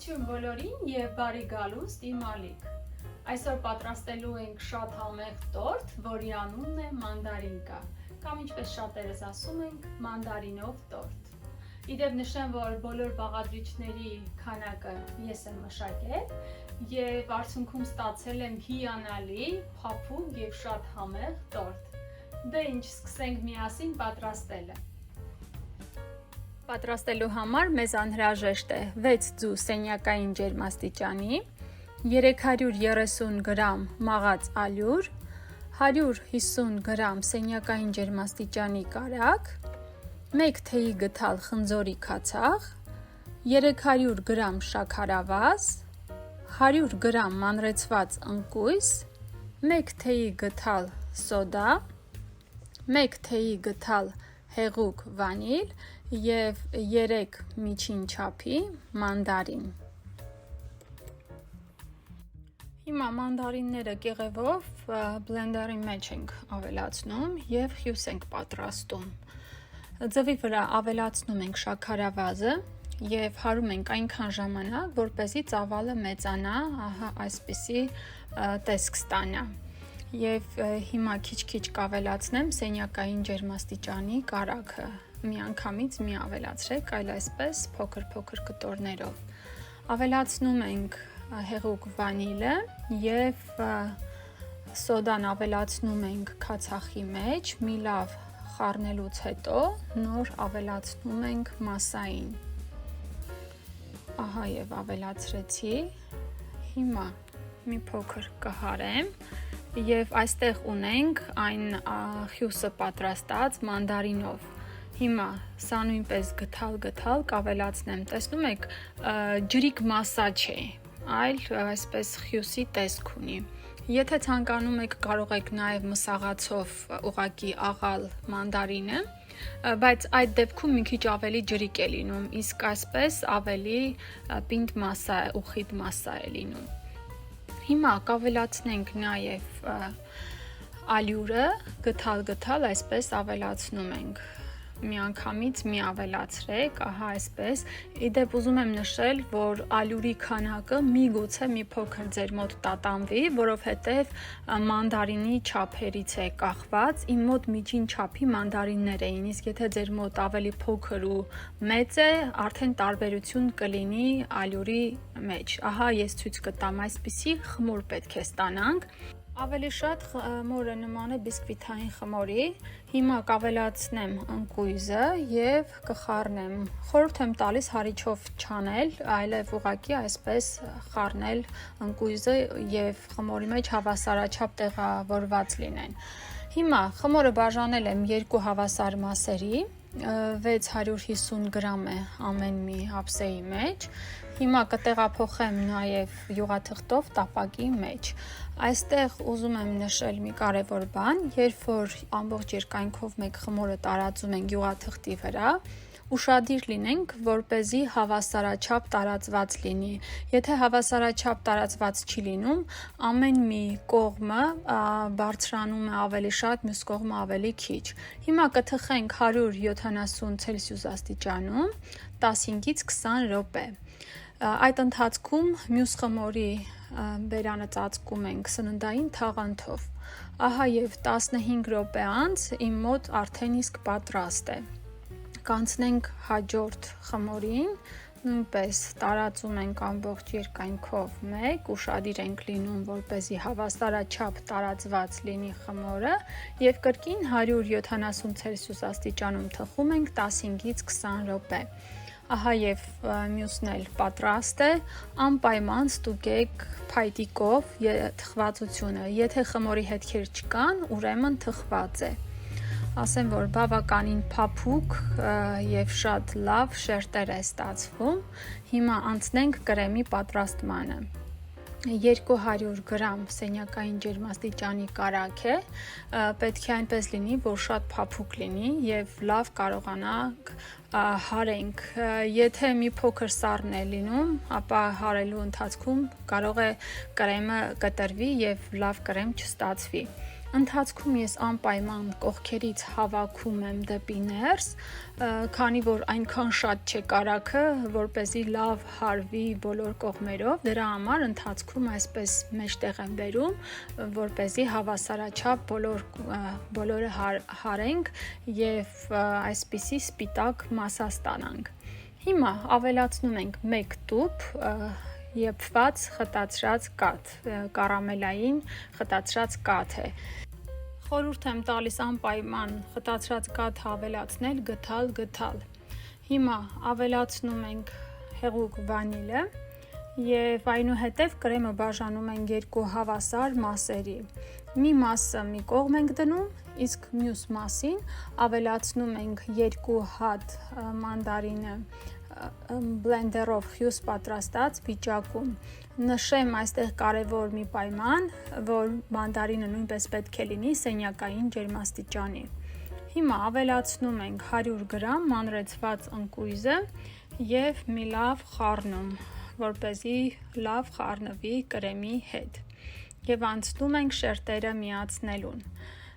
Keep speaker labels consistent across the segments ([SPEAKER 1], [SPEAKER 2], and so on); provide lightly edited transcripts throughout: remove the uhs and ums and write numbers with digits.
[SPEAKER 1] Ողջույն բոլորին եւ բարի գալուստ իմ Ալիք։ Այսօր պատրաստելու ենք շատ համեղ տորտ, որի անունն է մանդարինկա, կամ ինչպես շատերս ասում ենք, մանդարինով տորտ։ Իդեպ նշեմ, որ բոլոր բաղադրիչների քանակը ես եմ մշակել եւ արդյունքում ստացել եմ հիանալի, փափուկ եւ շատ համեղ տորտ։ Դե ինչ, սկսենք միասին պատրաստելը։ Պատրաստելու համար մեզ անհրաժեշտ է 6 ձու սենյակային ջերմաստիճանի, 330 գրամ մաղած ալյուր, 150 գրամ սենյակային ջերմաստիճանի կարագ, 1 թեյի գդալ խնձորի քացախ, 300 գրամ շաքարավազ, 100 գրամ մանրեցված ընկույզ, 1 թեյի գդալ սոդա, 1 թեյի գդալ հեղուկ վանիլ և 3 միջին չափի մանդարին։ Հիմա մանդարինները կեղևով բլենդերի մեջ ենք ավելացնում և հյութ ենք պատրաստում։ Ձվի վրա ավելացնում ենք շաքարավազը և հարում ենք այնքան ժամանակ, որպեսզի ծավալը մեծանա, այսպիսի տեսք ստանա։ Եվ հիմա քիչ-քիչ կավելացնեմ սենյակային ջերմաստիճանի կարագը։ Միանգամից մի ավելացրեք, այլ այսպես փոքր-փոքր կտորներով։ Ավելացնում ենք հեղուկ վանիլը և սոդան ավելացնում ենք քացախի մեջ, մի լավ խառնելուց հետո նոր ավելացնում ենք մասային։ Ահա եւ ավելացրեցի։ Հիմա մի փոքր կհարեմ և այստեղ ունենք այն հյուսը պատրաստած մանդարինով։ Հիմա սա նույնպես գդալ կավելացնեմ, տեսնում եք, ջրիկ մասսա չէ, այլ այսպես հյուսի տեսք ունի։ Եթե ցանկանում եք, կարող եք նաև մսաղացով ուղղակի աղալ մանդարինը, բայց այդ դեպքում մի քիչ ավելի ջրիկ է լինում, իսկ այսպես ավելի պինդ մասսա է ու խիտ մասսա է լինում։ Հիմա կավելացնենք նաև ալյուրը, գդալ այսպես ավելացնում ենք, միանգամից մի ավելացրեք, ահա այսպես։ Իդեպ ուզում եմ նշել, որ ալյուրի քանակը միգուցե մի փոքր ձեր մոտ տատանվի, որովհետև մանդարինի չափերից է կախված, իմ մոտ միջին չափի մանդարիններ էին, իսկ եթե ձեր մոտ ավելի փոքր ու մեծ է, արդեն տարբերություն կլինի ալյուրի մեջ։ Ահա ես ցույց կտամ, այսպիսի խմոր պետք է ստանանք։ Ավելի շատ խմորը նման է բիսկվիթային խմորի։ Հիմա կավելացնեմ ընկույզը և կխառնեմ։ Խորհուրդ եմ տալիս հարիչով չանել, այլև ուղղակի այսպես խառնել ընկույզը և խմորի մեջ հավասարաչափ տեղավորված լինեն։ Հիմա խմորը բաժանել եմ 2 հավասար մասերի, 650 գրամ է ամեն մի ափսեի մեջ։ Հիմա կտեղափոխեմ նաև յուղաթղթով տապակի մեջ։ Այստեղ ուզում եմ նշել մի կարևոր բան, երբ որ ամբողջ երկայնքով մեկ խմորը տարածում ենք յուղաթղթի վրա, ուշադիր լինենք, որպեսզի հավասարաչափ տարածված լինի։ Եթե հավասարաչափ տարածված չի լինում, ամեն մի կողմը բարձրանում է ավելի շատ, մյուս կողմը ավելի քիչ։ Հիմա կթխենք 170 ցելսիուս աստիճանում 15-ից 20 րոպե։ Այդ ընթացքում մյուս խմորի բերանը ծածկում ենք սննդային թաղանթով։ Ահա եւ 15 րոպե անց իմ մոտ արդեն իսկ պատրաստ է։ Կանցնենք հաջորդ խմորին, նույնպես տարածում ենք ամբողջ երկայնքով մեկ, ուշադիր ենք լինում, որպեսզի հավասարաչափ տարածված լինի խմորը եւ կրկին 170 ցելսիուս աստիճանում թխում ենք 15-ից 20 րոպե։ Ահա եւ մյուսն էլ պատրաստ է, անպայման ստուգեք փայտիկով թխվածությունը, եթե խմորի հետքեր չկան, ուրեմն թխված է։ Ասեմ, որ բավականին փափուկ եւ շատ լավ շերտեր է ստացվում։ Հիմա անցնենք կրեմի պատրաստմանը։ 200 գրամ սենյակային ջերմաստիճանի կարագ է, պետք է այնպես լինի, որ շատ փափուկ լինի եւ լավ կարողանանք հարենք։ Եթե մի փոքր սառն է լինում, ապա հարելու ընթացքում կարող է կրեմը կտրվի եւ լավ կրեմ չստացվի։ Ընթացքում ես անպայման կողքերից հավաքում եմ դեպի ներս, քանի որ այնքան շատ չէ կարագը, որպեսզի լավ հարվի բոլոր կողմերով, դրա համար ընթացքում այսպես մեջտեղ եմ բերում, որպեսզի հավասարաչափ բոլորը հարենք եւ այսպիսի սպիտակ մասա ստանանք։ Հիմա ավելացնում ենք 1 տուփ եփված խտացրած կաթ, կարամելային խտացրած կաթ է։ Խորհուրդ եմ տալիս անպայման խտացրած կաթ ավելացնել գթալ։ Հիմա ավելացնում ենք հեղուկ վանիլը եւ այնուհետեւ կրեմը բաժանում ենք 2 հավասար մասերի։ Մի մասը մի կողմ ենք դնում, իսկ մյուս մասին ավելացնում ենք 2 հատ մանդարինը բլենդերով խյուս պատրաստած վիճակում։ Նշեմ այստեղ կարևոր մի պայման, որ մանդարինը նույնպես պետք է լինի սենյակային ջերմաստիճանի։ Հիմա ավելացնում ենք 100 գրամ մանրեցված ընկույզը եւ մի լավ խառնում, որպեսզի լավ խառնվի կրեմի հետ։ Եվ անցնում ենք շերտերը միացնելուն։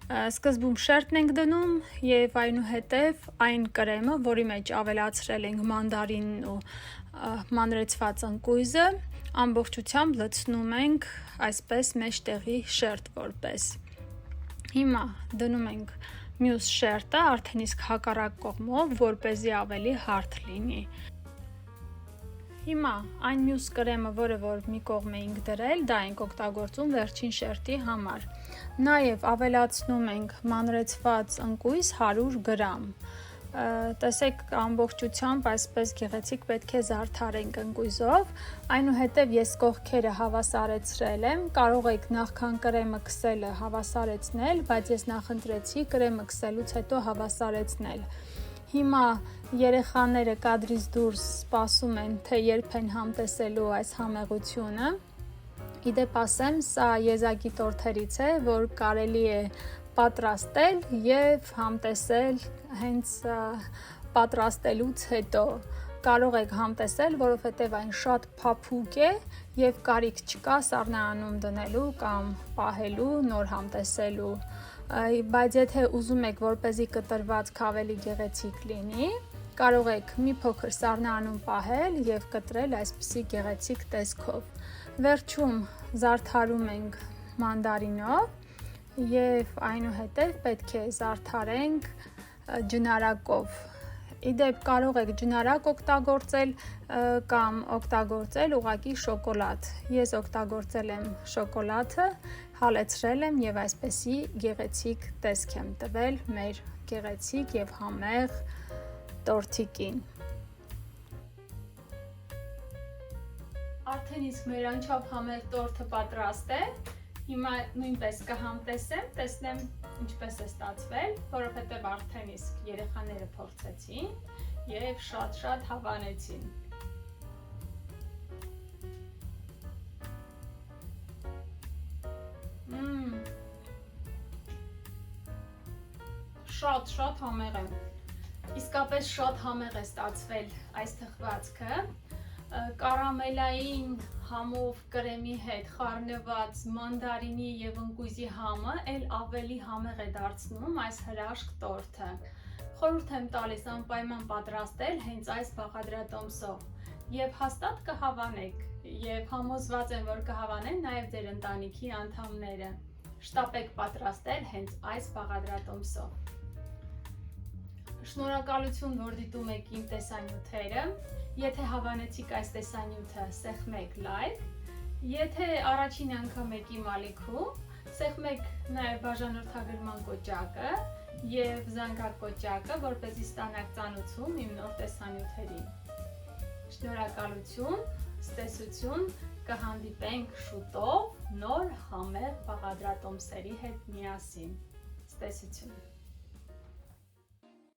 [SPEAKER 1] Սկզբում շերտն ենք դնում եւ այնուհետեւ այն կրեմը, որի մեջ ավելացրել ենք մանդարինն ու մանրեցված ընկույզը, ամբողջությամբ լցնում ենք այսպես մեջտեղի շերտ որպես։ Հիմա դնում ենք մյուս շերտը արդեն իսկ հակառակ կողմով, որպեսզի ավելի հարթ լինի։ Հիմա այն մյուս կրեմը, որը մի կողմ էինք դրել, դա ենք օգտագործում վերջին շերտի համար։ Նաև ավելացնում ենք մանրեցված ընկույզ 100 գրամ։ Տեսեք ամբողջությամբ այսպես գեղեցիկ պետք է զարդարենք ընկույզով, այնուհետև ես կողքերը հավասարեցրել եմ, կարող եք նախքան կրեմը քսելը հավասարեցնել, բայց ես նախընտրեցի կրեմը քսելուց հետո հավասարեցնել։ Հիմա երեխաները կադրից դուրս սպասում են, թե երբ են համտեսելու այս համեղությունը։ Իդեպ ասեմ, սա եզակի տորթերից է, որ կարելի է պատրաստել եւ համտեսել հենց պատրաստելուց հետո։ Կարող եք համտեսել, որովհետև այն շատ փափուկ է եւ կարիք չկա սառնարանում դնելու կամ պահելու, նոր համտեսելու։ Բայց եթե ուզում եք, որպեսզի կտրվածք ավելի գեղեցիկ լինի, կարող եք մի փոքր սառնարանում պահել եւ կտրել այսպիսի գեղեցիկ տեսքով։ Վերջում զարդարում ենք մանդարինով եւ այնուհետեւ պետք է զարդարենք ջնարակով։ Իդեպ կարող եք ջնարակ օգտագործել կամ օգտագործել ուղղակի շոկոլադ։ Ես օգտագործել եմ շոկոլադը, հալեցրել եմ եւ այսպեսի գեղեցիկ տեսք եմ տվել մեր գեղեցիկ եւ համեղ տորթիկին։ Արդեն իսկ մեր անչափ համեղ տորթը պատրաստ է։ Հիմա նույնպես կհամտեսեմ, տեսնեմ ինչպես է ստացվել, որովհետև արդեն իսկ երեխաները փորձեցին եւ շատ հավանեցին։ Շատ համեղ է։ Իսկապես շատ համեղ է ստացվել այս թխվածքը։ Կարամելային համով կրեմի հետ խառնված մանդարինի եւ ընկույզի համը էլ ավելի համեղ է դարձնում այս հրաշք տորթը։ Խորհուրդ եմ տալիս անպայման պատրաստել հենց այս բաղադրատոմսով եւ հաստատ կհավանեք եւ համոզված եմ, որ կհավանեն նաեւ ձեր ընտանիքի անդամները։ Շտապեք պատրաստել հենց այս բաղադրատոմսով։ Շնորհակալություն, որ դիտում եք իմ տեսանյութերը։ Եթե հավանեցիք այս տեսանյութը, սեղմեք լայք։ Եթե առաջին անգամ եք իմ ալիքում, սեղմեք նաև բաժանորդագրման կոճակը եւ զանգակոճակը, որպեսզի ստանաք ծանոթություն իմ նոր տեսանյութերին։ Շնորհակալություն, ցտեսություն, կհանդիպենք շուտով նոր համեղ բաղադրատոմսերի հետ միասին։ Ցտեսություն։